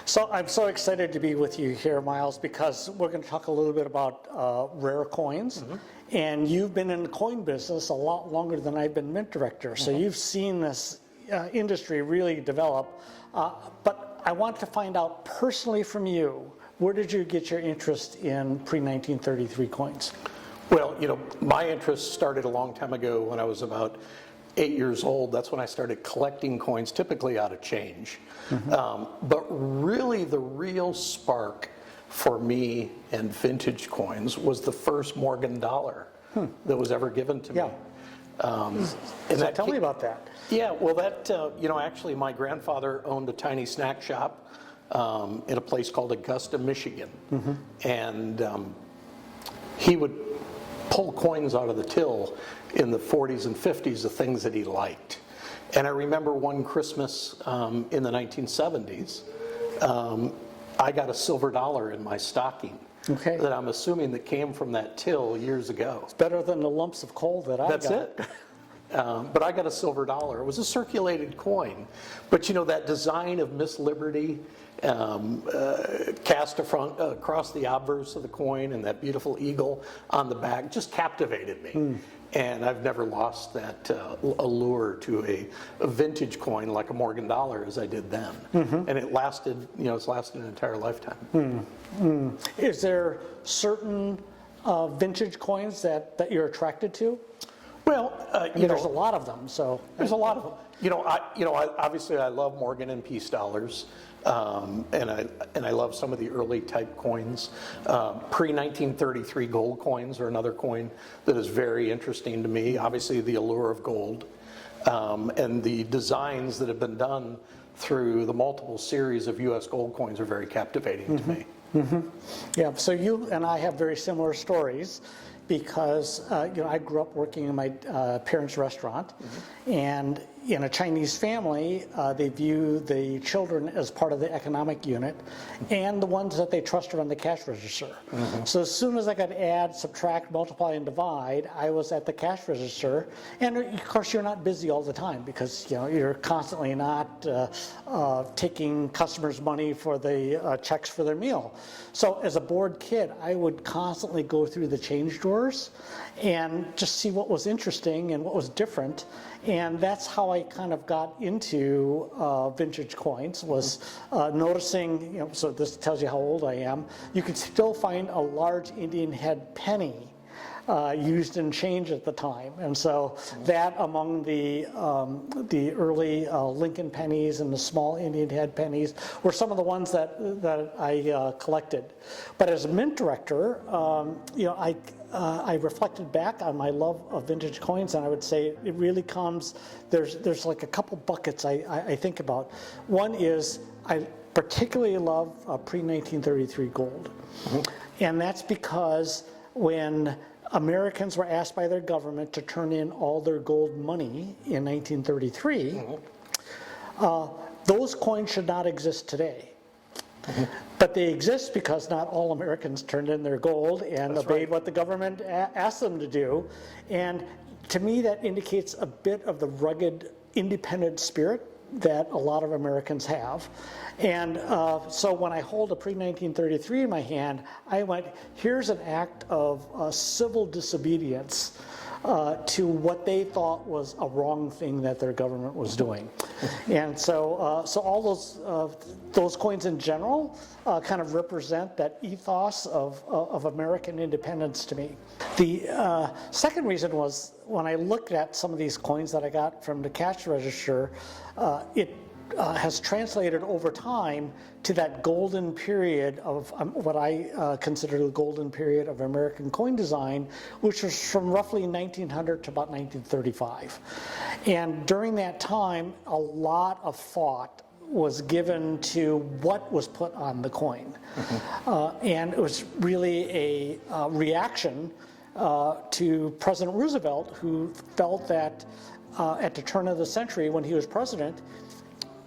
So I'm so excited to be with you here, Miles, because we're going to talk a little bit about rare coins. And you've been in the coin business a lot longer than I've been mint director. So you've seen this industry really develop. But I want to find out personally from you, where did you get your interest in pre-1933 coins? Well, my interest started a long time ago when I was about 8 years old. That's when I started collecting coins, typically out of change. But really the real spark for me and vintage coins was the first Morgan dollar that was ever given to me. So tell me about that. Yeah, well that, actually my grandfather owned a tiny snack shop in a place called Augusta, Michigan. And he would pull coins out of the till in the 40s and 50s of things that he liked. And I remember one Christmas in the 1970s, I got a silver dollar in my stocking that I'm assuming that came from that till years ago. It's better than the lumps of coal that I got. That's it. But I got a silver dollar. It was a circulated coin. But that design of Miss Liberty cast across the obverse of the coin and that beautiful eagle on the back just captivated me. And I've never lost that allure to a vintage coin like a Morgan dollar as I did then. And it lasted, it's lasted an entire lifetime. Is there certain vintage coins that you're attracted to? Well, there's a lot of them. So there's a lot of them. Obviously I love Morgan and peace dollars. And I love some of the early type coins. Pre-1933 gold coins are another coin that is very interesting to me. Obviously the allure of gold and the designs that have been done through the multiple series of U.S. gold coins are very captivating to me. Yeah, so you and I have very similar stories because I grew up working in my parents' restaurant, and in a Chinese family, they view the children as part of the economic unit and the ones that they trust to run the cash register. So as soon as I got add, subtract, multiply, and divide, I was at the cash register. And of course, you're not busy all the time because you're constantly not taking customers' money for the checks for their meal. So as a bored kid, I would constantly go through the change drawers and just see what was interesting and what was different. And that's how I kind of got into vintage coins, was noticing, so this tells you how old I am, you could still find a large Indian head penny used in change at the time. And so that among the early Lincoln pennies and the small Indian head pennies were some of the ones that I collected. But as a mint director, I reflected back on my love of vintage coins, and I would say it really comes, there's like a couple buckets I think about. One is I particularly love pre-1933 gold. And that's because when Americans were asked by their government to turn in all their gold money in 1933, those coins should not exist today. But they exist because not all Americans turned in their gold and obeyed what the government asked them to do. And to me, that indicates a bit of the rugged, independent spirit that a lot of Americans have. And so when I hold a pre-1933 in my hand, I went, here's an act of civil disobedience to what they thought was a wrong thing that their government was doing. And so so all those coins in general kind of represent that ethos of American independence to me. The second reason was when I looked at some of these coins that I got from the cash register, it has translated over time to that golden period of what I consider the golden period of American coin design, which was from roughly 1900 to about 1935. And during that time, a lot of thought was given to what was put on the coin. And it was really a reaction to President Roosevelt, who felt that at the turn of the century when he was president,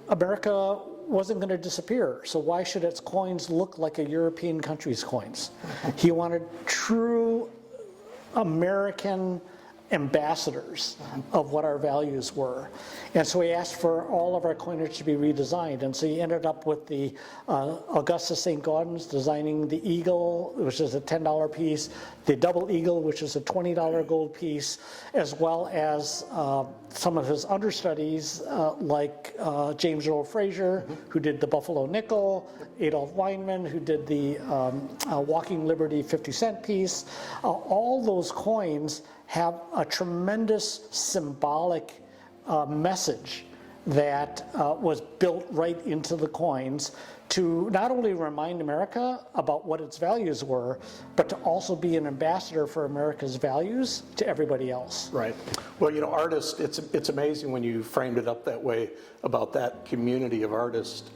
America wasn't going to disappear, so why should its coins look like a European country's coins? He wanted true American ambassadors of what our values were. And so we asked for all of our coinage to be redesigned. And so you ended up with the Augustus St. Gaudens designing the eagle, which is a $10 piece, the double eagle, which is a $20 gold piece, as well as some of his understudies like James Earl Fraser, who did the Buffalo nickel, Adolph Weinman, who did the Walking Liberty 50-cent piece. All those coins have a tremendous symbolic message that was built right into the coins to not only remind America about what its values were, but to also be an ambassador for America's values to everybody else. Right. Well, you know, artists, it's amazing when you framed it up that way about that community of artists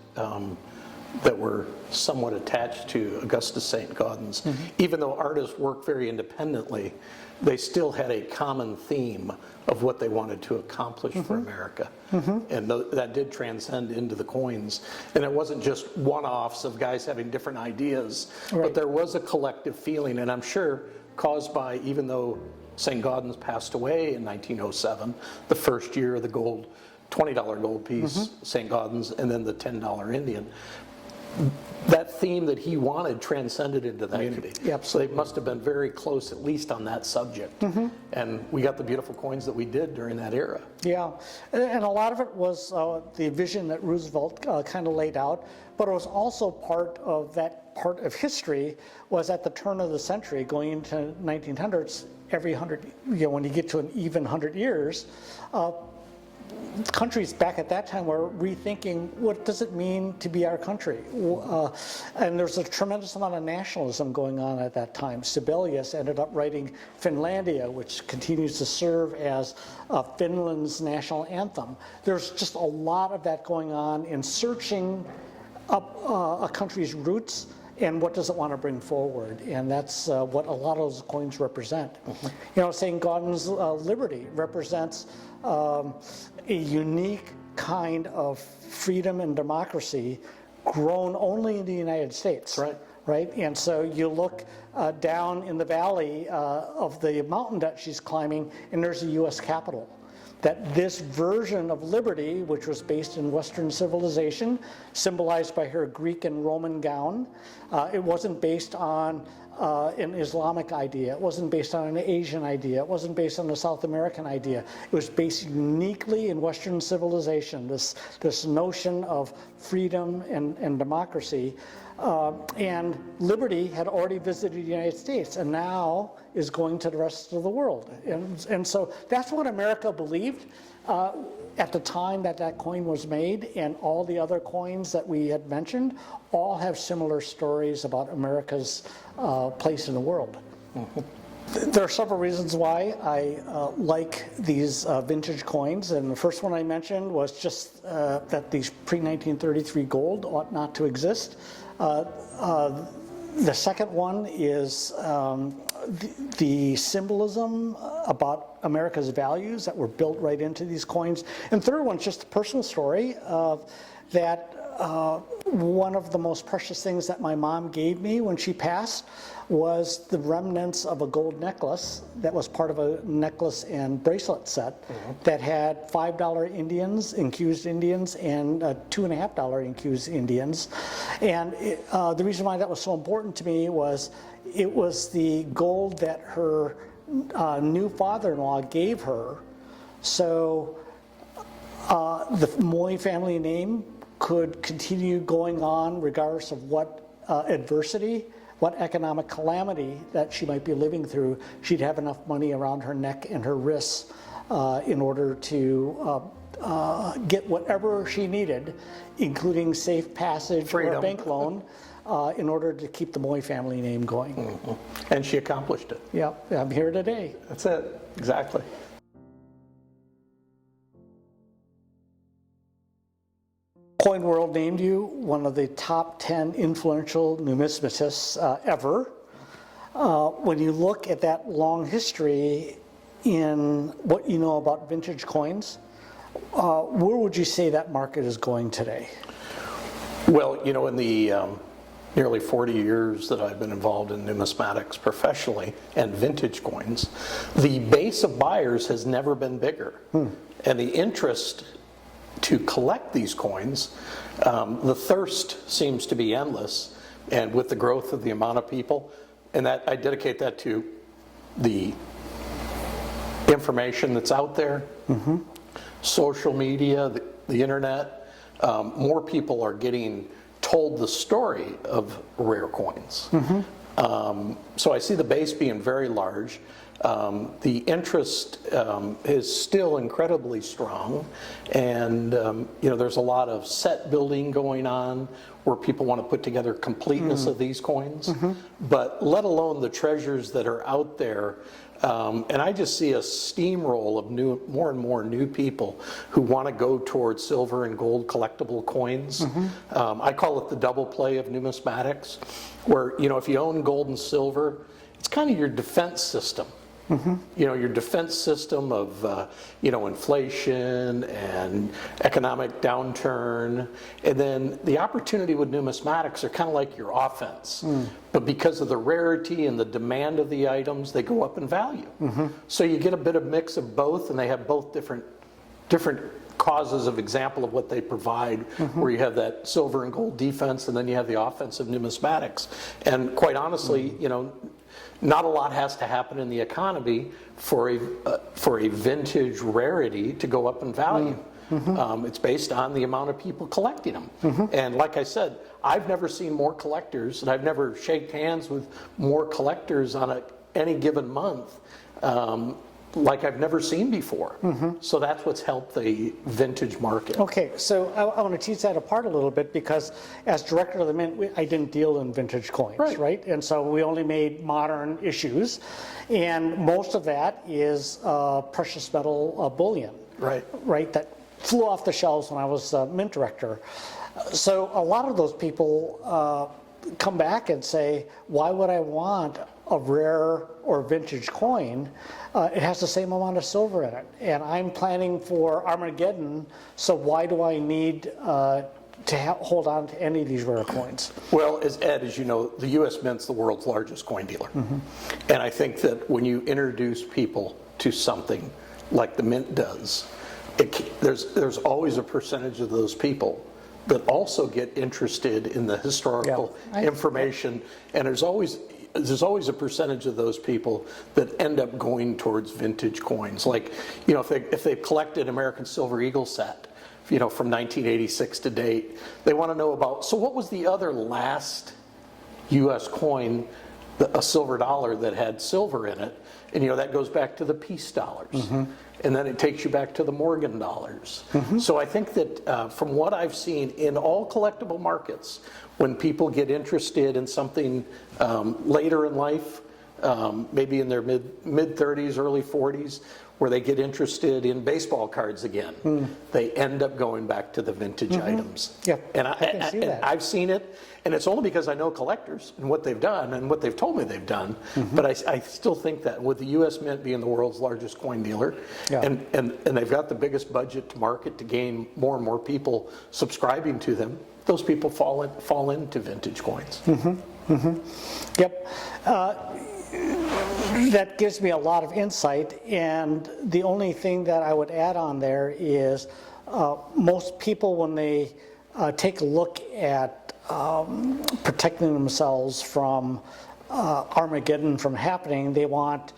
that were somewhat attached to Augustus St. Gaudens. Even though artists worked very independently, they still had a common theme of what they wanted to accomplish for America. And that did transcend into the coins. And it wasn't just one-offs of guys having different ideas, but there was a collective feeling, and I'm sure caused by, even though St. Gaudens passed away in 1907, the first year of the gold, $20 gold piece, St. Gaudens, and then the $10 Indian. That theme that he wanted transcended into that community. So they must have been very close, at least on that subject. And we got the beautiful coins that we did during that era. Yeah, and a lot of it was the vision that Roosevelt kind of laid out, but it was also part of that part of history was at the turn of the century, going into 1900s, every 100, when you get to an even 100 years, countries back at that time were rethinking what does it mean to be our country, and there's a tremendous amount of nationalism going on at that time. Sibelius ended up writing Finlandia, which continues to serve as Finland's national anthem. There's just a lot of that going on in searching up a country's roots and what does it want to bring forward, and that's what a lot of those coins represent. You know, St. Gaudens Liberty represents a unique kind of freedom and democracy grown only in the United States. Right? And so you look down in the valley of the mountain that she's climbing, and there's a U.S. Capitol. That this version of liberty, which was based in Western civilization, symbolized by her Greek and Roman gown, it wasn't based on an Islamic idea, it wasn't based on an Asian idea, it wasn't based on a South American idea. It was based uniquely in Western civilization, this notion of freedom and democracy. And liberty had already visited the United States and now is going to the rest of the world. And so that's what America believed at the time that that coin was made, and all the other coins that we had mentioned all have similar stories about America's place in the world. There are several reasons why I like these vintage coins, and the first one I mentioned was just that these pre-1933 gold ought not to exist. The second one is the symbolism about America's values that were built right into these coins. And third one's just a personal story that one of the most precious things that my mom gave me when she passed was the remnants of a gold necklace that was part of a necklace and bracelet set that had $5 Indians, infused Indians, and $2.50 infused Indians. And the reason why that was so important to me was it was the gold that her new father-in-law gave her. So the Moy family name could continue going on regardless of what adversity, what economic calamity that she might be living through. She'd have enough money around her neck and her wrists in order to get whatever she needed, including safe passage or a bank loan, in order to keep the Moy family name going. And she accomplished it. Yeah, I'm here today. That's it, exactly. Coin World named you one of the top 10 influential numismatists ever. When you look at that long history in what you know about vintage coins, where would you say that market is going today? Well, you know, in the nearly 40 years that I've been involved in numismatics professionally and vintage coins, the base of buyers has never been bigger. And the interest to collect these coins, the thirst seems to be endless. And with the growth of the amount of people, and that I dedicate that to the information that's out there, social media, the internet, more people are getting told the story of rare coins. So I see the base being very large. The interest is still incredibly strong, and there's a lot of set building going on where people want to put together completeness of these coins, but let alone the treasures that are out there. And I just see a steamroll of more and more new people who want to go towards silver and gold collectible coins. I call it the double play of numismatics, where if you own gold and silver, it's kind of your defense system. Your defense system of inflation and economic downturn, and then the opportunity with numismatics are kind of like your offense. But because of the rarity and the demand of the items, they go up in value. So you get a bit of mix of both, and they have both different causes of example of what they provide, where you have that silver and gold defense, and then you have the offense of numismatics. And quite honestly, not a lot has to happen in the economy for a vintage rarity to go up in value. It's based on the amount of people collecting them. And like I said, I've never seen more collectors, and I've never shaken hands with more collectors on any given month like I've never seen before. So that's what's helped the vintage market. Okay, so I want to tease that apart a little bit, because as director of the Mint, I didn't deal in vintage coins, right? And so we only made modern issues, and most of that is precious metal bullion, right? That flew off the shelves when I was Mint director. So a lot of those people come back and say, why would I want a rare or vintage coin? It has the same amount of silver in it, and I'm planning for Armageddon, so why do I need to hold on to any of these rare coins? Well, as you know, the U.S. Mint's the world's largest coin dealer. And I think that when you introduce people to something like the Mint does, there's always a percentage of those people that also get interested in the historical information, and there's always a percentage of those people that end up going towards vintage coins. Like, if they've collected American Silver Eagle set, from 1986 to date, they want to know about, so what was the other last U.S. coin, a silver dollar that had silver in it? And that goes back to the peace dollars. And then it takes you back to the Morgan dollars. So I think that from what I've seen in all collectible markets, when people get interested in something later in life, maybe in their mid-30s, early 40s, where they get interested in baseball cards again, they end up going back to the vintage items. And I can see that. And I've seen it, and it's only because I know collectors and what they've done and what they've told me they've done. But I still think that with the U.S. Mint being the world's largest coin dealer, and they've got the biggest budget to market to gain more and more people subscribing to them, those people fall into vintage coins. That gives me a lot of insight, and the only thing that I would add on there is most people, when they take a look at protecting themselves from Armageddon from happening, they want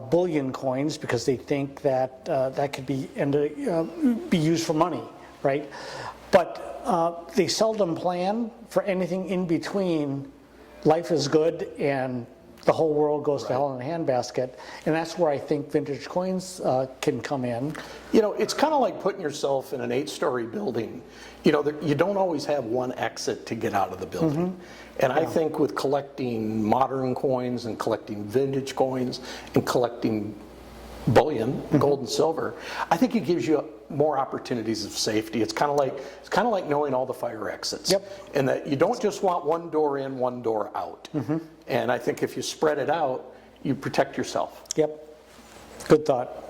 bullion coins, because they think that that could be used for money, right? But they seldom plan for anything in between. Life is good and the whole world goes to hell in a handbasket, and that's where I think vintage coins can come in. It's kind of like putting yourself in an 8-story building. You don't always have one exit to get out of the building. And I think with collecting modern coins and collecting vintage coins and collecting bullion, gold and silver, I think it gives you more opportunities of safety. It's kind of like knowing all the fire exits, and that you don't just want one door in, one door out. And I think if you spread it out, you protect yourself. Good thought.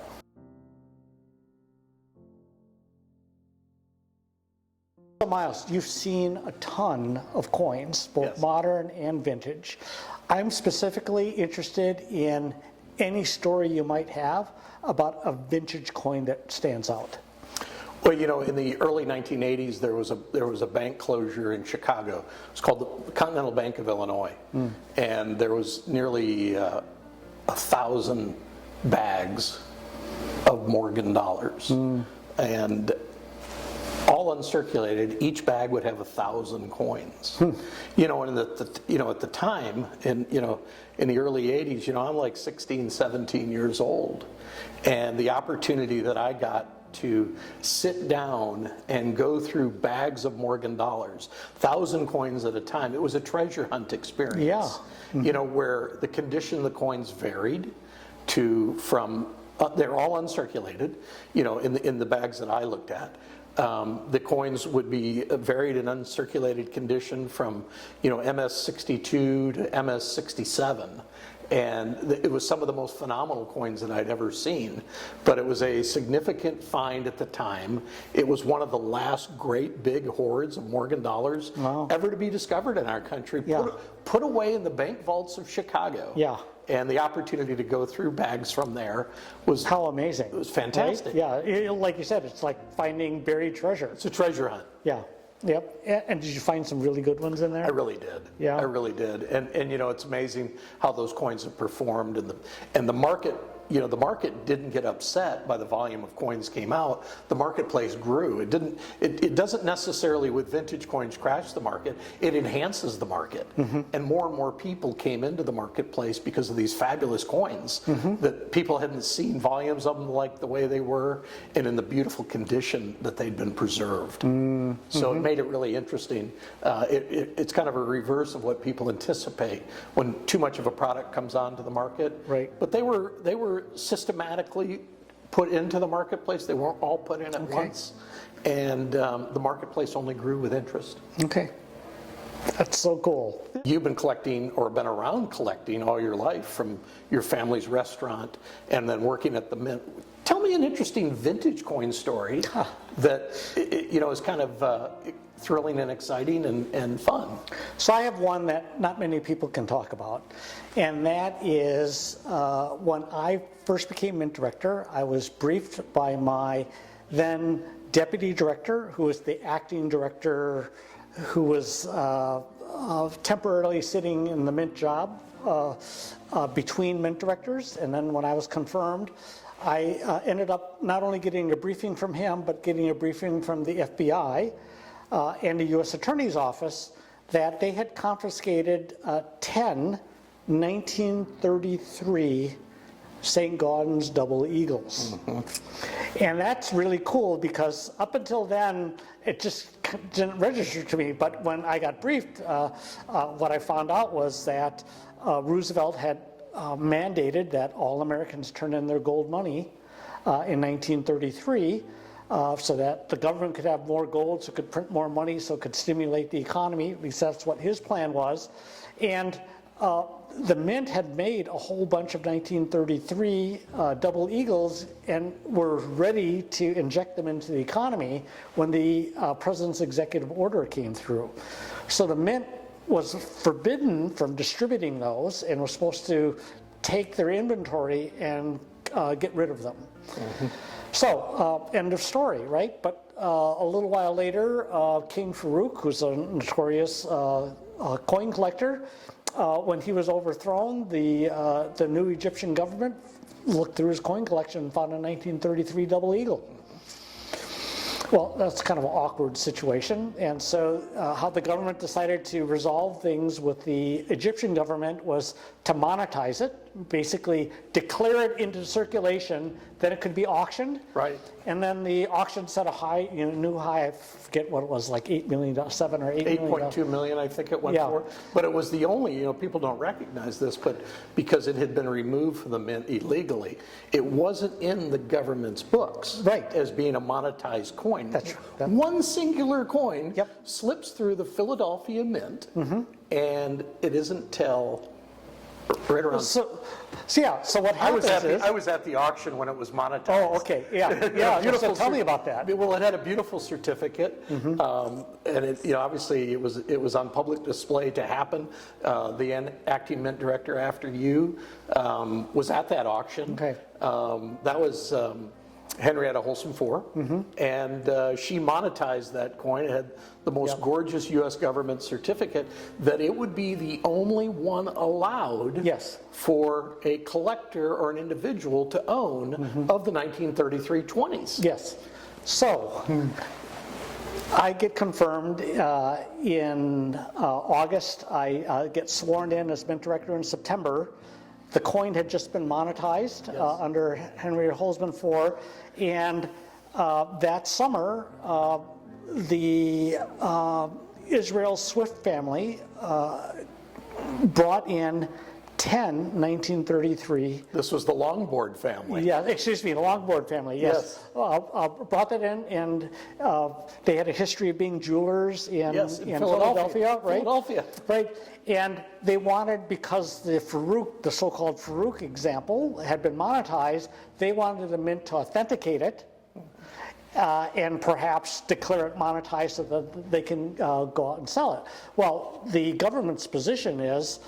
Miles, you've seen a ton of coins, both Yes. modern and vintage. I'm specifically interested in any story you might have about a vintage coin that stands out. Well, you know, in the early 1980s, there was a bank closure in Chicago. It's called the Continental Bank of Illinois, and there was nearly 1,000 bags of Morgan dollars, and all uncirculated. Each bag would have 1,000 coins. You know, and at the time, in the early 80s, you know, I'm like 16, 17 years old, and the opportunity that I got to sit down and go through bags of Morgan dollars, 1,000 coins at a time. It was a treasure hunt experience. Yeah. You know, where the condition of the coins varied from they're all uncirculated, you know, in the bags that I looked at. The coins would be varied in uncirculated condition from, you know, MS-62 to MS-67. And it was some of the most phenomenal coins that I'd ever seen. But it was a significant find at the time. It was one of the last great big hoards of Morgan dollars ever to be discovered in our country. Yeah. Put away in the bank vaults of Chicago. Yeah. And the opportunity to go through bags from there was How amazing. It was fantastic. Right? Yeah, like you said, it's like finding buried treasure. It's a treasure hunt. Yeah, yep. And did you find some really good ones in there? I really did. Yeah. I really did. And you know, it's amazing how those coins have performed, and the market, you know, the market didn't get upset by the volume of coins came out. The marketplace grew. It doesn't necessarily with vintage coins crash the market. It enhances the market. And more people came into the marketplace because of these fabulous coins that people hadn't seen volumes of them like the way they were and in the beautiful condition that they'd been preserved. So it made it really interesting. It's kind of a reverse of what people anticipate when too much of a product comes onto the market. Right. But they were systematically put into the marketplace. They weren't all put in at once. And the marketplace only grew with interest. Okay. That's so cool. You've been collecting or been around collecting all your life from your family's restaurant and then working at the mint. Tell me an interesting vintage coin story that you know is kind of thrilling and exciting and fun. So I have one that not many people can talk about, and that is when I first became mint director, I was briefed by my then deputy director, who was the acting director, who was temporarily sitting in the mint job between mint directors, and then when I was confirmed, I ended up not only getting a briefing from him, but getting a briefing from the FBI and the U.S. Attorney's Office that they had confiscated 10 1933 St. Gaudens double eagles. And that's really cool because up until then, it just didn't register to me. But when I got briefed, what I found out was that Roosevelt had mandated that all Americans turn in their gold money in 1933 so that the government could have more gold, so it could print more money, so it could stimulate the economy. At least that's what his plan was. And the mint had made a whole bunch of 1933 double eagles and were ready to inject them into the economy when the president's executive order came through. So the mint was forbidden from distributing those and was supposed to take their inventory and get rid of them. So, end of story, right? But a little while later, King Farouk, who's a notorious coin collector, when he was overthrown, the new Egyptian government looked through his coin collection and found a 1933 double eagle. Well, that's kind of an awkward situation. And so how the government decided to resolve things with the Egyptian government was to monetize it, basically declare it into circulation, then it could be auctioned. Right. And then the auction set a high, new high, I forget what it was, like $8 million, $7 or $8 million. 8.2 million, I think it went for. But it was the only, people don't recognize this, but because it had been removed from the mint illegally, it wasn't in the government's books as being a monetized coin. That's right. One singular coin slips through the Philadelphia Mint, and it isn't till Right around. So what happens is... I was at the auction when it was monetized. Oh, okay, yeah. So tell me about that. Well, it had a beautiful certificate, and it, obviously it was on public display to happen. The acting mint director after you was at that auction. Okay. That was Henrietta Holson IV, and she monetized that coin. It had the most gorgeous U.S. government certificate that it would be the only one allowed for a collector or an individual to own of the 1933 20s. Yes. So I get confirmed in August. I get sworn in as mint director in September. The coin had just been monetized under Henrietta Holzman IV, and that summer, the Israel Swift family brought in 10 1933. This was the Longboard family. Yeah, excuse me, the Longboard family, yes. Brought that in, and they had a history of being jewelers in Philadelphia, right? Philadelphia. Right, and they wanted, because the so-called Farouk example had been monetized, they wanted the mint to authenticate it and perhaps declare it monetized so that they can go out and sell it. Well, the government's position is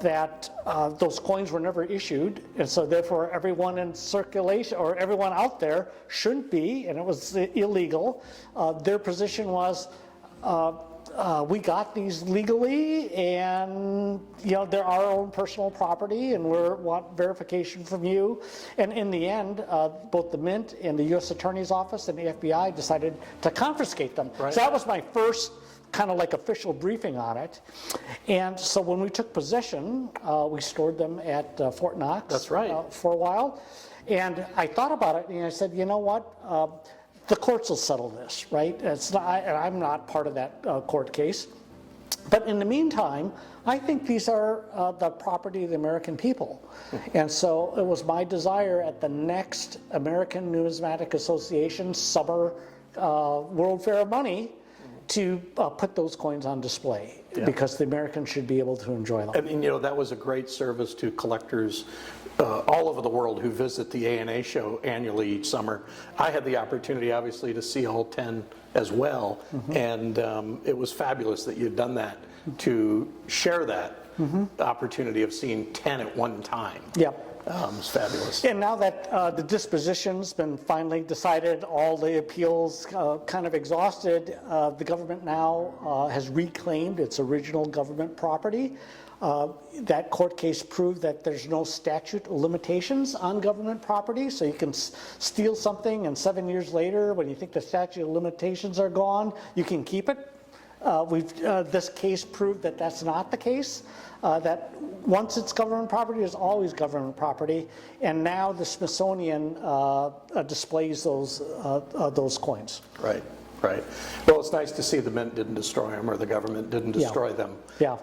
that those coins were never issued, and so therefore everyone in circulation or everyone out there shouldn't be, and it was illegal. Their position was, we got these legally, and they're our own personal property, and we want verification from you. And in the end, both the Mint and the U.S. Attorney's Office and the FBI decided to confiscate them. Right. So that was my first kind of like official briefing on it. And so when we took possession, we stored them at Fort Knox. That's right. For a while. And I thought about it, and I said, you know what? The courts will settle this, right? I'm not part of that court case. But in the meantime, I think these are the property of the American people. And so it was my desire at the next American Numismatic Association Summer World Fair of Money to put those coins on display, because the Americans should be able to enjoy them. And that was a great service to collectors all over the world who visit the ANA show annually each summer. I had the opportunity, obviously, to see all 10 as well, and it was fabulous that you'd done that to share that opportunity of seeing 10 at one time. Yep. It's fabulous. And now that the disposition's been finally decided, all the appeals kind of exhausted, the government now has reclaimed its original government property. That court case proved that there's no statute of limitations on government property, so you can steal something and 7 years later, when you think the statute of limitations are gone, you can keep it. This case proved that that's not the case, that once it's government property, it's always government property, and now the Smithsonian displays those coins. Right, right. Well, it's nice to see the Mint didn't destroy them, or the government didn't destroy them. Yeah.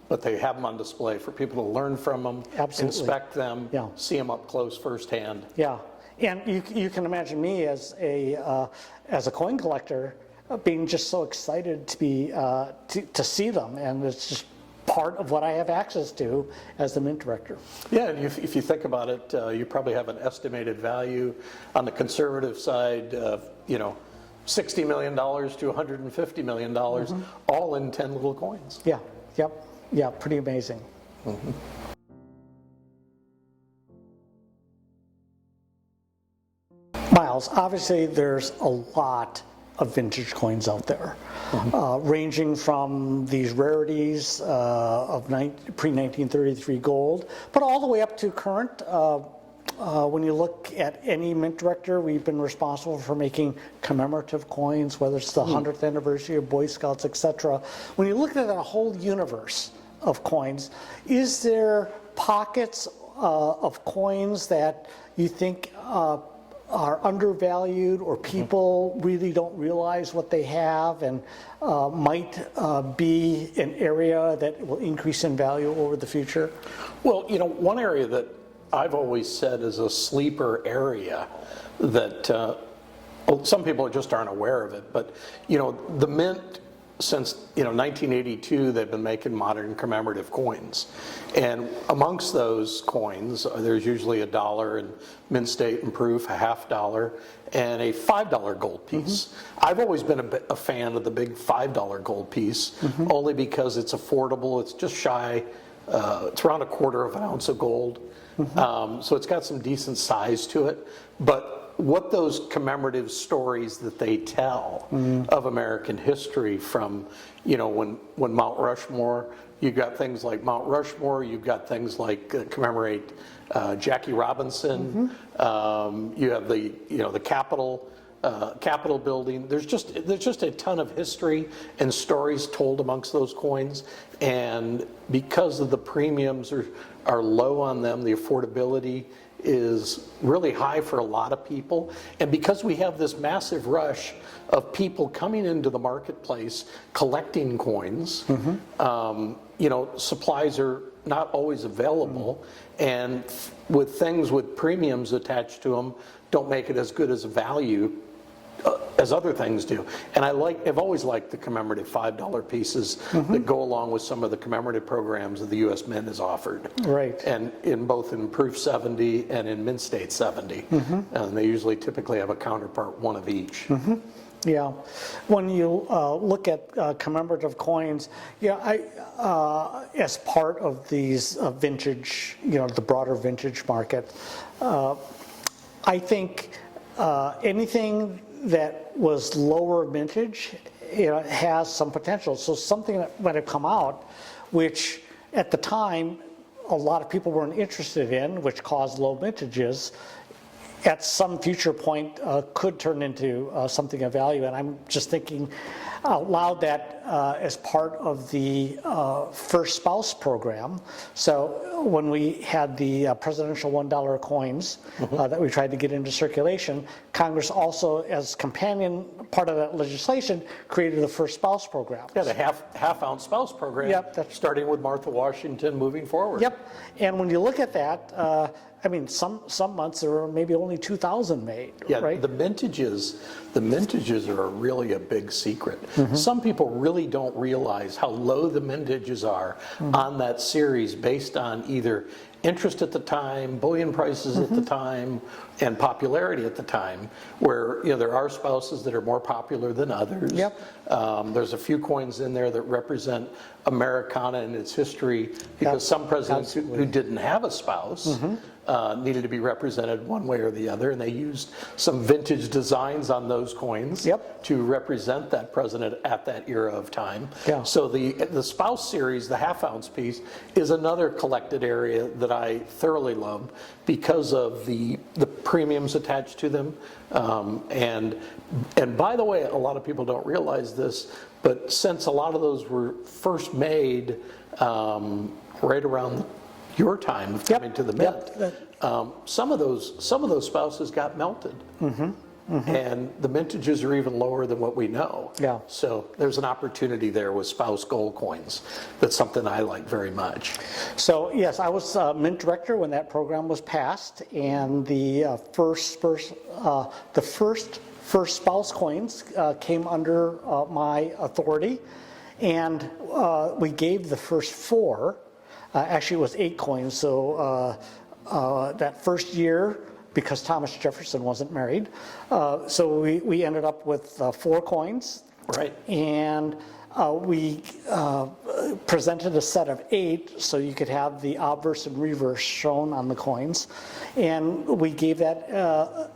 But they have them on display for people to learn from them, inspect them, see them up close firsthand. Yeah, and you can imagine me as a coin collector being just so excited to be to see them, and it's just part of what I have access to as the Mint director. Yeah, and if you think about it, you probably have an estimated value on the conservative side of, $60 million to $150 million, all in 10 little coins. Yeah, yeah, pretty amazing. Miles, obviously there's a lot of vintage coins out there, ranging from these rarities of pre-1933 gold, but all the way up to current. When you look at any mint director, we've been responsible for making commemorative coins, whether it's the 100th anniversary of Boy Scouts, etc. When you look at that whole universe of coins, is there pockets of coins that you think are undervalued, or people really don't realize what they have, and might be an area that will increase in value over the future? Well, one area that I've always said is a sleeper area that some people just aren't aware of it, but the Mint since 1982, they've been making modern commemorative coins, and amongst those coins, there's usually $1 in mint state and proof, a $50, and a $5 gold piece. I've always been a fan of the big $5 gold piece, only because it's affordable. It's just shy. It's around 1/4 ounce of gold, so it's got some decent size to it, but what those commemorative stories that they tell of American history from, when Mount Rushmore, you've got things like Mount Rushmore, you've got things like commemorate Jackie Robinson, you have the Capitol building. There's just a ton of history and stories told amongst those coins, and because of the premiums are low on them, the affordability is really high for a lot of people, and because we have this massive rush of people coming into the marketplace collecting coins, supplies are not always available, and with things with premiums attached to them don't make it as good as a value as other things do. And I've always liked the commemorative $5 pieces that go along with some of the commemorative programs that the U.S. Mint has offered. Right. And both in proof 70 and in mint state 70. And they usually typically have a counterpart, one of each. Yeah, when you look at commemorative coins, as part of these vintage, the broader vintage market, I think anything that was lower vintage, has some potential. So something that might have come out, which at the time a lot of people weren't interested in, which caused low vintages, at some future point could turn into something of value. And I'm just thinking out loud that as part of the first spouse program, so when we had the presidential $1 coins that we tried to get into circulation, Congress also, as companion part of that legislation, created the first spouse program. Yeah, the half ounce spouse program, starting with Martha Washington moving forward. Yep, and when you look at that, some months there were maybe only 2,000 made, right? The mintages are really a big secret. Some people really don't realize how low the mintages are on that series based on either interest at the time, bullion prices at the time, and popularity at the time, where there are spouses that are more popular than others. There's a few coins in there that represent Americana and its history, because some presidents who didn't have a spouse needed to be represented one way or the other, and they used some vintage designs on those coins to represent that president at that era of time. So the spouse series, the half ounce piece, is another collected area that I thoroughly loved because of the premiums attached to them. And by the way, a lot of people don't realize this, but since a lot of those were first made right around your time of coming to the mint, some of those spouses got melted. And the mintages are even lower than what we know. So there's an opportunity there with spouse gold coins. That's something I like very much. So yes, I was mint director when that program was passed, and the first spouse coins came under my authority, and we gave the first 4. Actually, it was 8 coins. So that first year, because Thomas Jefferson wasn't married, so we ended up with 4 coins. Right. And we presented a set of 8, so you could have the obverse and reverse shown on the coins. And we gave that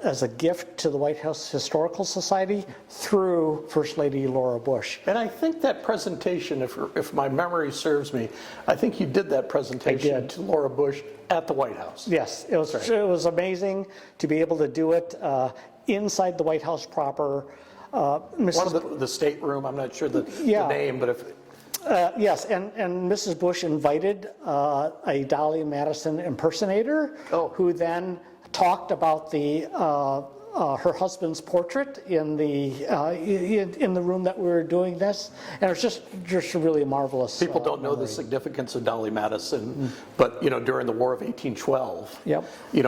as a gift to the White House Historical Society through First Lady Laura Bush. And I think that presentation, if my memory serves me, I think you did that presentation to Laura Bush at the White House. Yes, it was amazing to be able to do it inside the White House proper. One of the stateroom, I'm not sure the name, but if... yes, and Mrs. Bush invited a Dolly Madison impersonator who then talked about the her husband's portrait in the room that we were doing this, and it was just really marvelous. People don't know the significance of Dolly Madison, but during the War of 1812, Yep.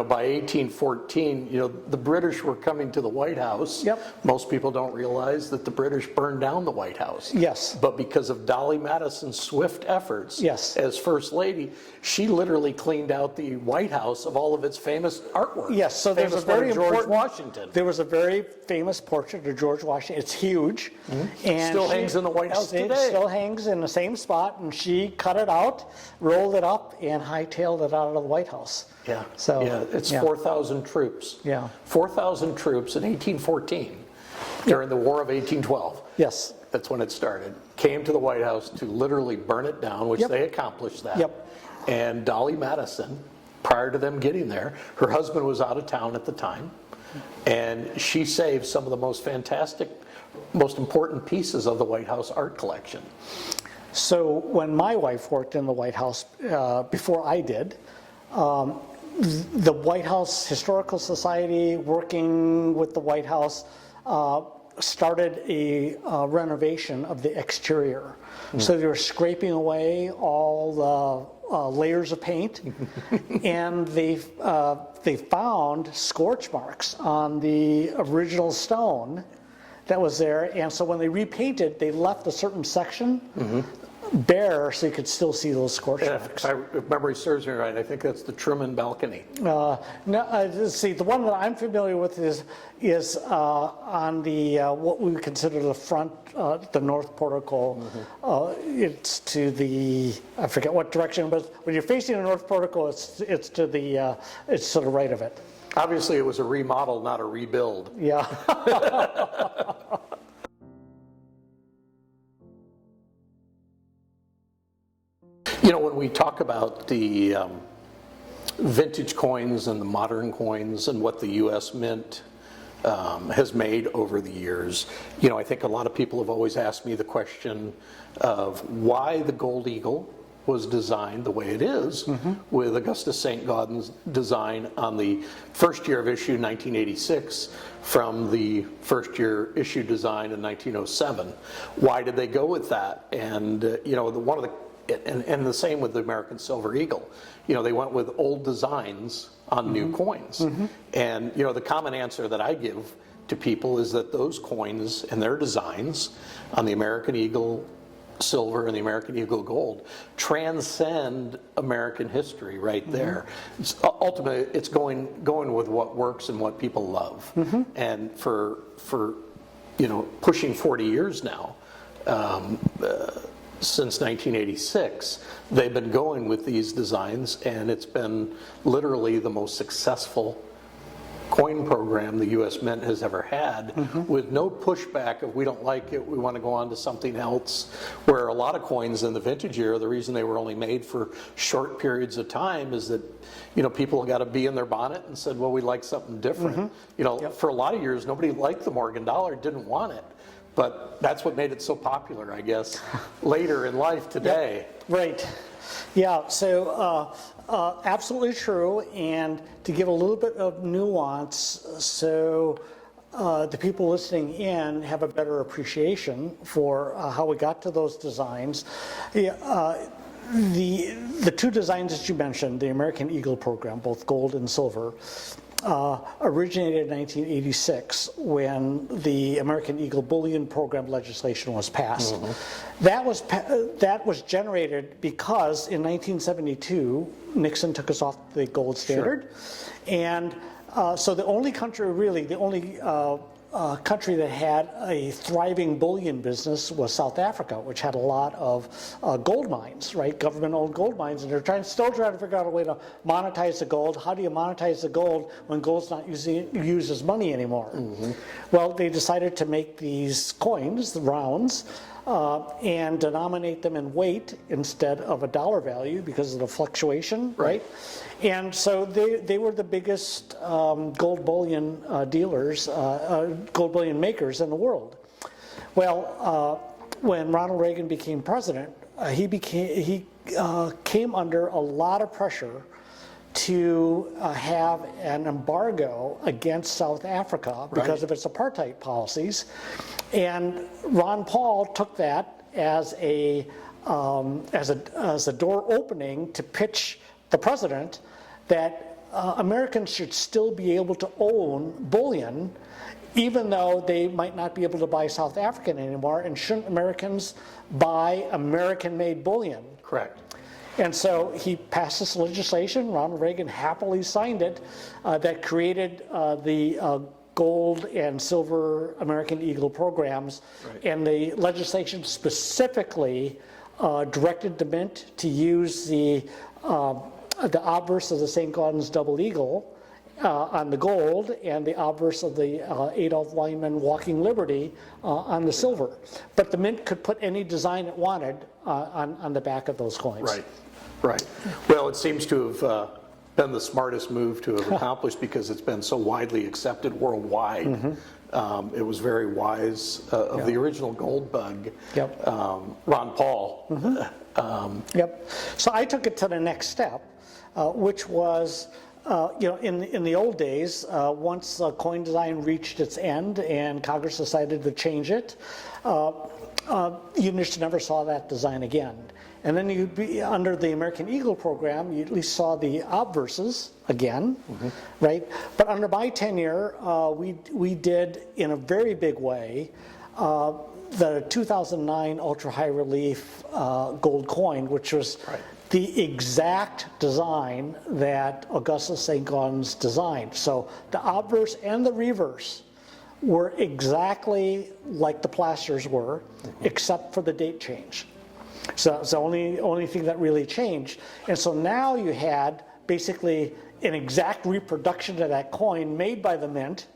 By 1814, the British were coming to the White House. Yep. Most people don't realize that the British burned down the White House. Yes. But because of Dolly Madison's swift efforts Yes. as First Lady, she literally cleaned out the White House of all of its famous artwork. Yes, so there's a Famous one of very George important. Washington. There was a very famous portrait of George Washington. It's huge, and Still hangs in the White House it today. Still hangs in the same spot, and she cut it out, rolled it up, and hightailed it out of the White House. Yeah. So it's 4,000 troops. Yeah. 4,000 troops in 1814 during the War of 1812. Yes. That's when it started. Came to the White House to literally burn it down, which Yep. they accomplished that. Yep. And Dolly Madison, prior to them getting there, her husband was out of town at the time, and she saved some of the most fantastic, most important pieces of the White House art collection. So when my wife worked in the White House before I did, the White House Historical Society, working with the White House, started a renovation of the exterior. So they were scraping away all the layers of paint, and they found scorch marks on the original stone that was there. And so when they repainted, they left a certain section bare so you could still see those scorch marks. If memory serves me right, I think that's the Truman balcony. No, see, the one that I'm familiar with is on the what we would consider the front, the north portico. It's to the, I forget what direction, but when you're facing the north portico, it's to the right of it. Obviously, it was a remodel, not a rebuild. Yeah. When we talk about the vintage coins and the modern coins and what the U.S. Mint has made over the years, I think a lot of people have always asked me the question of why the gold eagle was designed the way it is, with Augustus St. Gaudens's design on the first year of issue 1986 from the first year issue design in 1907. Why did they go with that? And and the same with the American Silver Eagle. They went with old designs on new coins. And the common answer that I give to people is that those coins and their designs on the American Eagle Silver and the American Eagle Gold transcend American history right there. Ultimately, it's going with what works and what people love. And for pushing 40 years now, since 1986, they've been going with these designs, and it's been literally the most successful coin program the U.S. Mint has ever had, with no pushback of we don't like it, we want to go on to something else, where a lot of coins in the vintage era, the reason they were only made for short periods of time is that people got a bee in their bonnet and said, well, we like something different. For a lot of years, nobody liked the Morgan dollar, didn't want it. But that's what made it so popular, I guess, later in life today. Right. Yeah, so absolutely true. And to give a little bit of nuance, so the people listening in have a better appreciation for how we got to those designs. The two designs that you mentioned, the American Eagle program, both gold and silver, originated in 1986 when the American Eagle Bullion Program legislation was passed. That was generated because in 1972 Nixon took us off the gold standard, and so the only country country that had a thriving bullion business was South Africa, which had a lot of gold mines, right? Government-owned gold mines, and they're still trying to figure out a way to monetize the gold. How do you monetize the gold when gold's not used as money anymore? Well, they decided to make these coins, the rounds, and denominate them in weight instead of a dollar value because of the fluctuation, right? And so they were the biggest gold bullion dealers, gold bullion makers in the world. Well, when Ronald Reagan became president, he came under a lot of pressure to have an embargo against South Africa because of its apartheid policies. And Ron Paul took that as a door opening to pitch the president that Americans should still be able to own bullion, even though they might not be able to buy South African anymore, and shouldn't Americans buy American-made bullion? Correct. And so he passed this legislation. Ronald Reagan happily signed it, that created the gold and silver American Eagle programs. Right. And the legislation specifically directed the Mint to use the obverse of the St. Gaudens Double Eagle on the gold, and the obverse of the Adolph Weinman Walking Liberty on the silver. But the Mint could put any design it wanted on the back of those coins. Right, right. Well, it seems to have been the smartest move to have accomplished because it's been so widely accepted worldwide. Mm-hmm. It was very wise of the original gold bug, Ron Paul. Mm-hmm. So I took it to the next step, which was, in the old days, once coin design reached its end and Congress decided to change it, you just never saw that design again. And then you'd be under the American Eagle program, you at least saw the obverses again, right? But under my tenure, we did in a very big way the 2009 ultra high relief gold coin, which was the exact design that Augustus St. Gaudens designed. So the obverse and the reverse were exactly like the plasters were, except for the date change. So it's the only thing that really changed. And so now you had basically an exact reproduction of that coin made by the Mint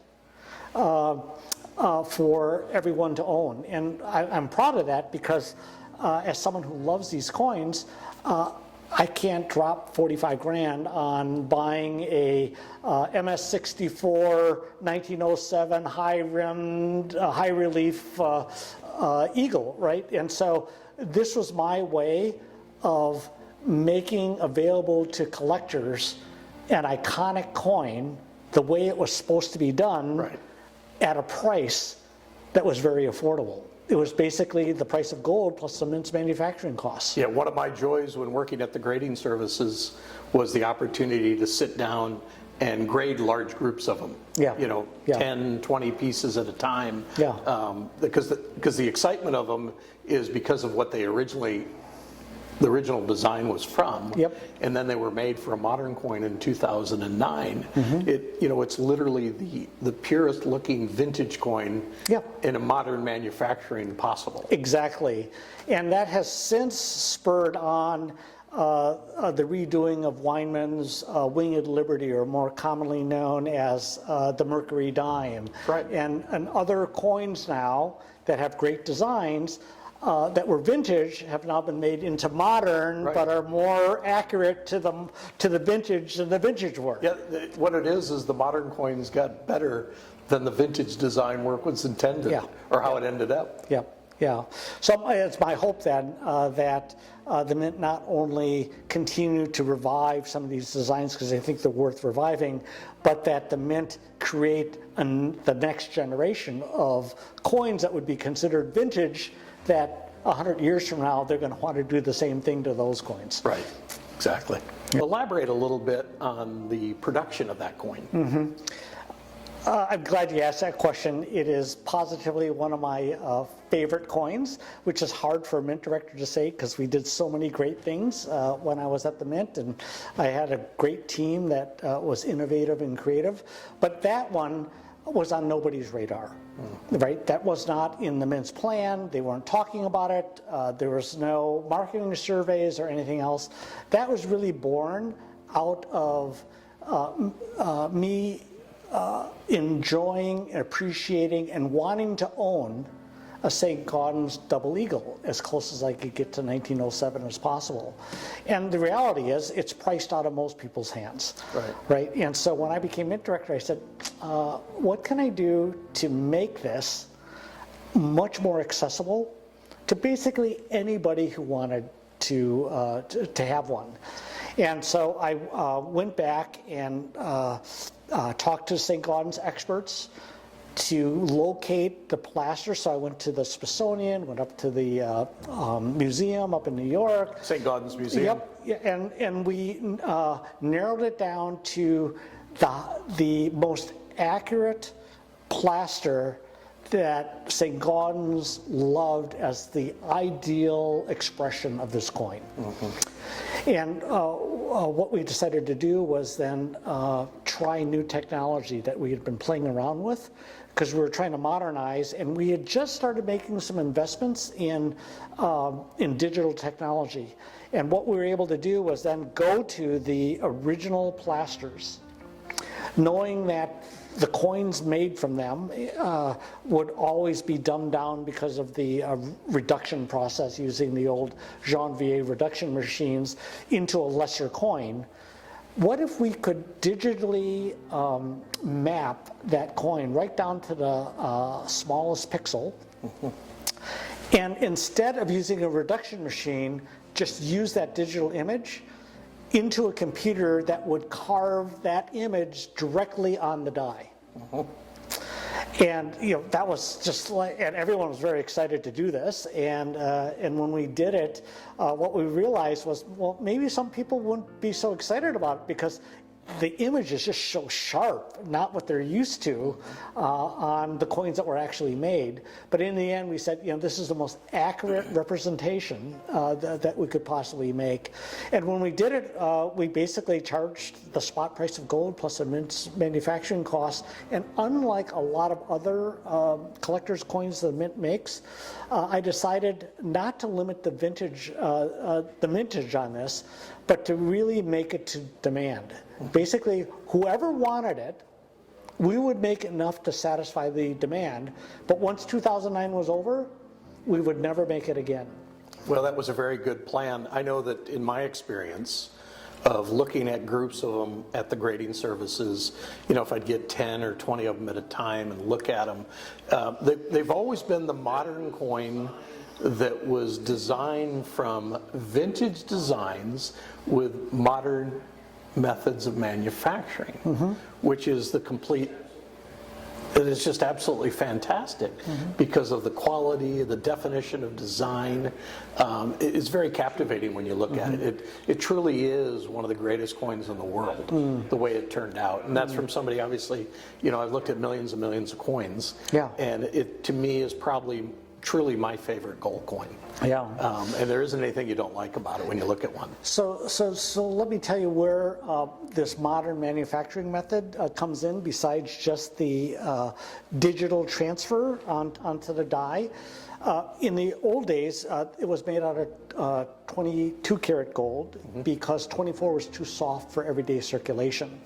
for everyone to own. And I'm proud of that because as someone who loves these coins, I can't drop 45 grand on buying a MS-64 1907 high-rimmed, high-relief eagle, right? And so this was my way of making available to collectors an iconic coin the way it was supposed to be done at a price that was very affordable. It was basically the price of gold plus the Mint's manufacturing costs. Yeah, one of my joys when working at the grading services was the opportunity to sit down and grade large groups of them. 10, 20 pieces at a time. Because the excitement of them is because of what they the original design was from. And then they were made for a modern coin in 2009. It's literally the purest looking vintage coin in a modern manufacturing possible. Exactly. And that has since spurred on the redoing of Weinman's Winged Liberty, or more commonly known as the Mercury Dime. And other coins now that have great designs that were vintage have now been made into modern, but are more accurate to the vintage than the vintage were. Yeah, what it is the modern coins got better than the vintage design work was intended, or how it ended up. So it's my hope then that the Mint not only continue to revive some of these designs because I think they're worth reviving, but that the Mint create the next generation of coins that would be considered vintage, that 100 years from now they're going to want to do the same thing to those coins. Right, exactly. Elaborate a little bit on the production of that coin. I'm glad you asked that question. It is positively one of my favorite coins, which is hard for a Mint director to say because we did so many great things when I was at the Mint, and I had a great team that was innovative and creative. But that one was on nobody's radar, right? That was not in the Mint's plan. They weren't talking about it. There was no marketing surveys or anything else. That was really born out of me enjoying, appreciating, and wanting to own a St. Gaudens Double Eagle as close as I could get to 1907 as possible. And the reality is it's priced out of most people's hands. Right? And so when I became Mint director, I said, what can I do to make this much more accessible to basically anybody who wanted to have one? And so I went back and talked to St. Gaudens experts to locate the plaster. So I went to the Smithsonian, went up to the museum up in New York. St. Gaudens Museum. Yep, yeah, and we narrowed it down to the most accurate plaster that St. Gaudens loved as the ideal expression of this coin. And what we decided to do was then try new technology that we had been playing around with, because we were trying to modernize, and we had just started making some investments in digital technology. And what we were able to do was then go to the original plasters, knowing that the coins made from them would always be dumbed down because of the reduction process using the old Janvier reduction machines into a lesser coin. What if we could digitally map that coin right down to the smallest pixel, and instead of using a reduction machine, just use that digital image into a computer that would carve that image directly on the die. And that was just like, and everyone was very excited to do this. And when we did it, what we realized was, well, maybe some people wouldn't be so excited about it because the image is just so sharp, not what they're used to on the coins that were actually made. But in the end, we said, this is the most accurate representation that we could possibly make. And when we did it, we basically charged the spot price of gold plus a mint's manufacturing cost. And unlike a lot of other collector's coins the mint makes, I decided not to limit the mintage on this, but to really make it to demand. Basically, whoever wanted it, we would make enough to satisfy the demand, but once 2009 was over, we would never make it again. Well, that was a very good plan. I know that in my experience of looking at groups of them at the grading services, if I'd get 10 or 20 of them at a time and look at them, they've always been the modern coin that was designed from vintage designs with modern methods of manufacturing, which is the complete, it is just absolutely fantastic because of the quality, the definition of design. It's very captivating when you look at it. It truly is one of the greatest coins in the world, the way it turned out. And that's from somebody, obviously, I've looked at millions and millions of coins, and it, to me, is probably truly my favorite gold coin. Yeah. And there isn't anything you don't like about it when you look at one. So let me tell you where this modern manufacturing method comes in, besides just the digital transfer onto the die. In the old days, it was made out of 22 karat gold because 24 was too soft for everyday circulation.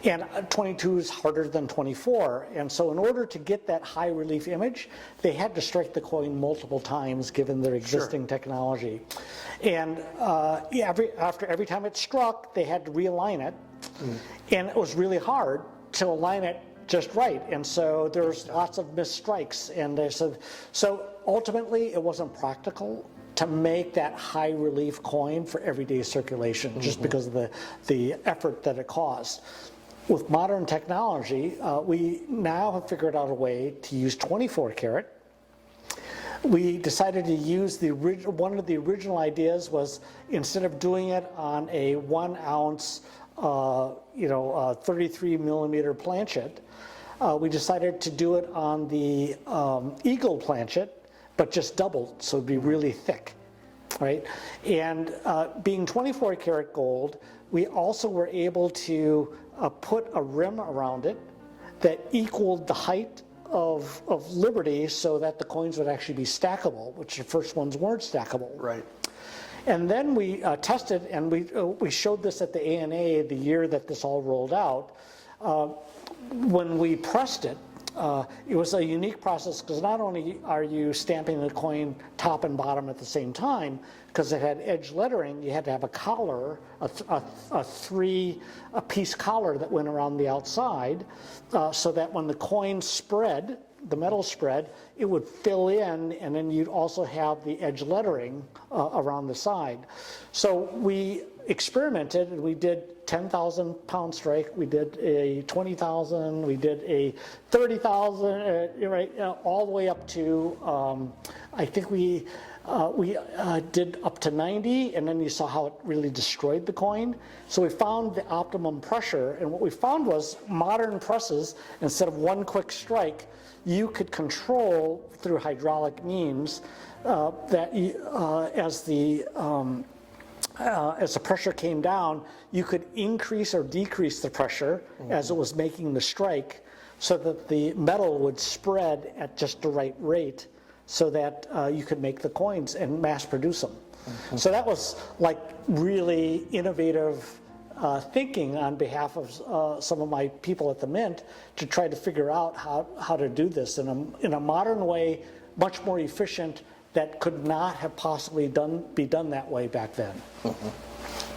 And 22 is harder than 24. And so in order to get that high relief image, they had to strike the coin multiple times given their existing technology. And after every time it struck, they had to realign it. And it was really hard to align it just right. And so there's lots of missed strikes. And they said, so ultimately it wasn't practical to make that high relief coin for everyday circulation just because of the effort that it caused. With modern technology, we now have figured out a way to use 24 karat. We decided to use one of the original ideas was, instead of doing it on a 1 ounce 33 millimeter planchet, we decided to do it on the eagle planchet, but just doubled, so it'd be really thick, right? And being 24 karat gold, we also were able to put a rim around it that equaled the height of Liberty, so that the coins would actually be stackable, which the first ones weren't stackable. Right. And then we tested, and we showed this at the ANA the year that this all rolled out. When we pressed it, it was a unique process, because not only are you stamping the coin top and bottom at the same time, because it had edge lettering, you had to have a collar, a three-piece collar that went around the outside, so that when the coin spread, the metal spread, it would fill in, and then you'd also have the edge lettering around the side. So we experimented, and we did 10,000 pound strike, we did a 20,000, we did a 30,000, right, all the way up to, I think we did up to 90, and then you saw how it really destroyed the coin. So we found the optimum pressure, and what we found was modern presses, instead of one quick strike, you could control through hydraulic means that as the pressure came down, you could increase or decrease the pressure as it was making the strike, so that the metal would spread at just the right rate, so that you could make the coins and mass produce them. So that was like really innovative thinking on behalf of some of my people at the Mint to try to figure out how to do this in a modern way, much more efficient, that could not have possibly be done that way back then.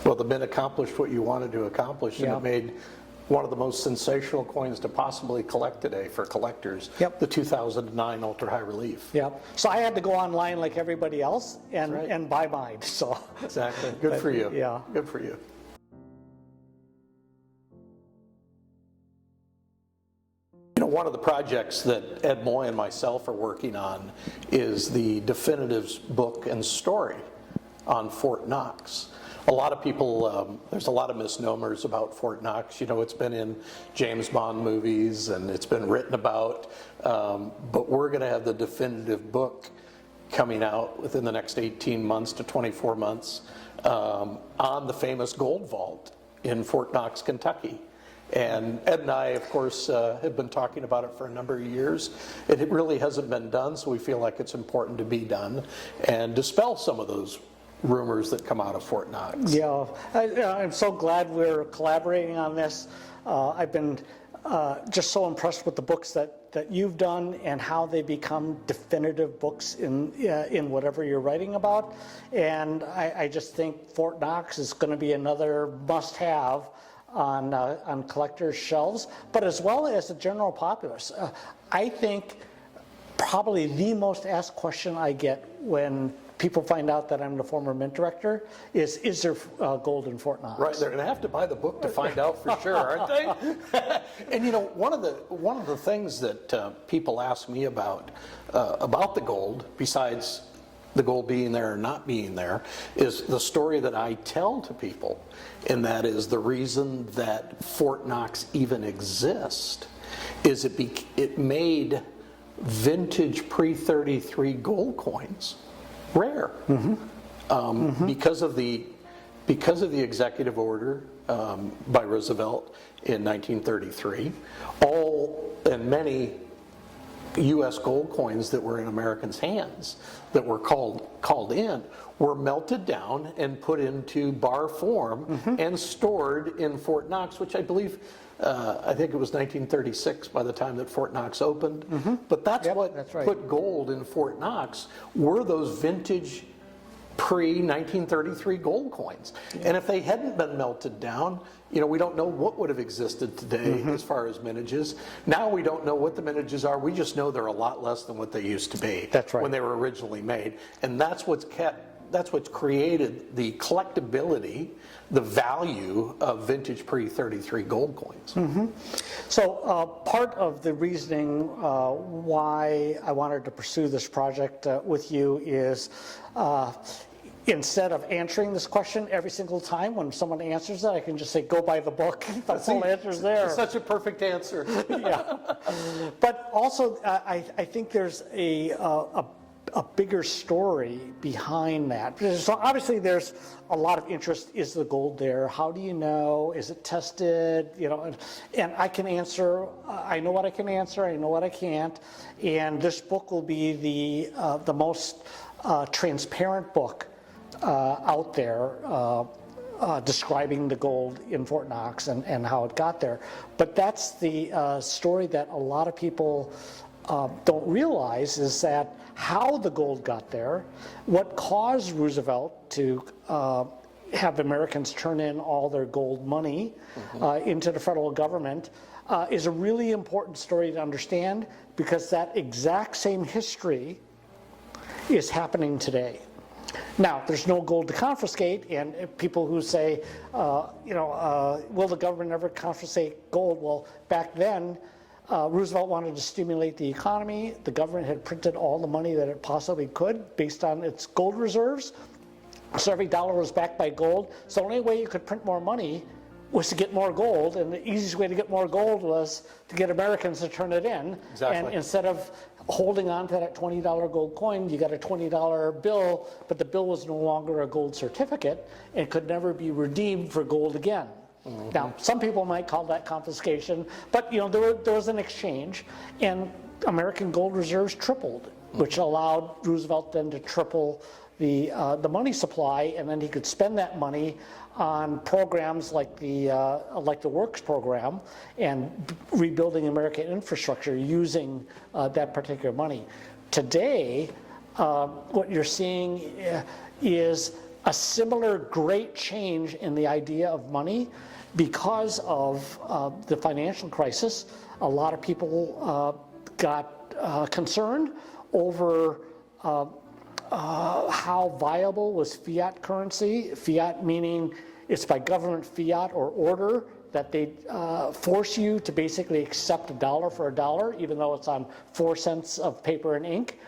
Well, the Mint accomplished what you wanted to accomplish, and it made one of the most sensational coins to possibly collect today for collectors, the 2009 Ultra High Relief. Yep. So I had to go online like everybody else and buy mine. So exactly. Good for you. Yeah. Good for you. You know, one of the projects that Ed Moy and myself are working on is the definitive book and story on Fort Knox. A lot of people, there's a lot of misnomers about Fort Knox. You know, it's been in James Bond movies and it's been written about, but we're going to have the definitive book coming out within the next 18 months to 24 months on the famous gold vault in Fort Knox, Kentucky. And Ed and I, of course, have been talking about it for a number of years. It really hasn't been done, so we feel like it's important to be done and dispel some of those rumors that come out of Fort Knox. Yeah, I'm so glad we're collaborating on this. I've been just so impressed with the books that you've done and how they become definitive books in whatever you're writing about. And I just think Fort Knox is going to be another must-have on collectors' shelves, but as well as the general populace. I think probably the most asked question I get when people find out that I'm the former Mint director is there gold in Fort Knox? Right, they're going to have to buy the book to find out for sure, aren't they? And you know, one of the things that people ask me about the gold, besides the gold being there or not being there, is the story that I tell to people, and that is the reason that Fort Knox even exists is it made vintage pre-33 gold coins rare. Because of the executive order by Roosevelt in 1933. Many U.S. gold coins that were in Americans' hands that were called in were melted down and put into bar form and stored in Fort Knox, which I believe, I think it was 1936 by the time that Fort Knox opened. But that's what put gold in Fort Knox, were those vintage pre-1933 gold coins. And if they hadn't been melted down, you know, we don't know what would have existed today as far as mintages. Now we don't know what the mintages are. We just know they're a lot less than what they used to be when they were originally made. And that's what's created the collectability, the value of vintage pre-33 gold coins. So part of the reasoning why I wanted to pursue this project with you is instead of answering this question every single time when someone answers it, I can just say, go buy the book. That's all the answer's there. It's such a perfect answer. Yeah. But also, I think there's a bigger story behind that. So obviously there's a lot of interest. Is the gold there? How do you know? Is it tested? You know, and I can answer, I know what I can answer, I know what I can't. And this book will be the most transparent book out there describing the gold in Fort Knox and how it got there. But that's the story that a lot of people don't realize, is that how the gold got there, what caused Roosevelt to have Americans turn in all their gold money into the federal government, is a really important story to understand because that exact same history is happening today. Now, there's no gold to confiscate, and people who say, will the government ever confiscate gold? Well, back then, Roosevelt wanted to stimulate the economy. The government had printed all the money that it possibly could based on its gold reserves. So every dollar was backed by gold. So the only way you could print more money was to get more gold, and the easiest way to get more gold was to get Americans to turn it in. Exactly. And instead of holding on to that $20 gold coin, you got a $20 bill, but the bill was no longer a gold certificate and could never be redeemed for gold again. Mm-hmm. Now, some people might call that confiscation, but there was an exchange, and American gold reserves tripled, which allowed Roosevelt then to triple the money supply, and then he could spend that money on programs like the Works program and rebuilding American infrastructure using that particular money. Today, what you're seeing is a similar great change in the idea of money because of the financial crisis. A lot of people got concerned over how viable was fiat currency. Fiat meaning it's by government fiat or order that they force you to basically accept a dollar for a dollar, even though it's on 4 cents of paper and ink.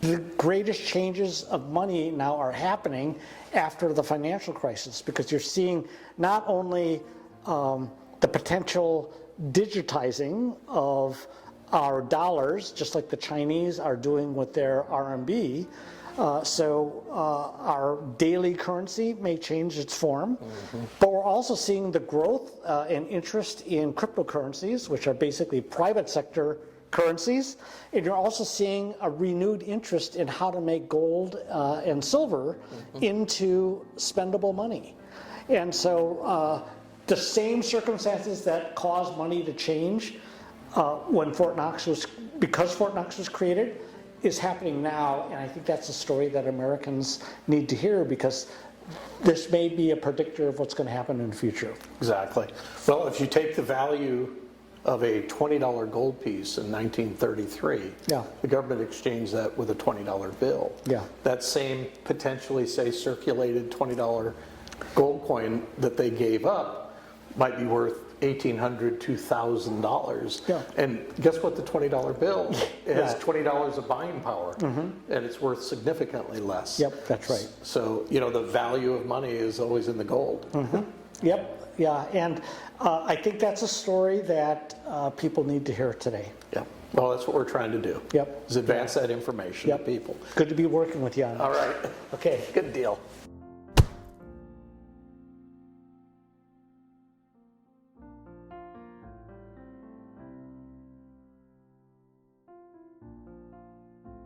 The greatest changes of money now are happening after the financial crisis because you're seeing not only the potential digitizing of our dollars, just like the Chinese are doing with their RMB. So our daily currency may change its form, but we're also seeing the growth and interest in cryptocurrencies, which are basically private sector currencies. And you're also seeing a renewed interest in how to make gold and silver into spendable money. And so the same circumstances that caused money to change because Fort Knox was created, is happening now, and I think that's a story that Americans need to hear because this may be a predictor of what's going to happen in the future. Exactly. Well, if you take the value of a $20 gold piece in 1933, the government exchanged that with a $20 bill. Yeah. That same potentially, say, circulated $20 gold coin that they gave up might be worth $1,800, $2,000. Yeah. And guess what? The $20 bill has Yeah. $20 of buying power, and it's worth significantly less. Yep, that's right. So, the value of money is always in the gold. Yep, yeah, and I think that's a story that people need to hear today. Yeah. Well, that's what we're trying to do. Yep. Is advance that information to people. Good to be working with you on it. All right. Okay. Good deal.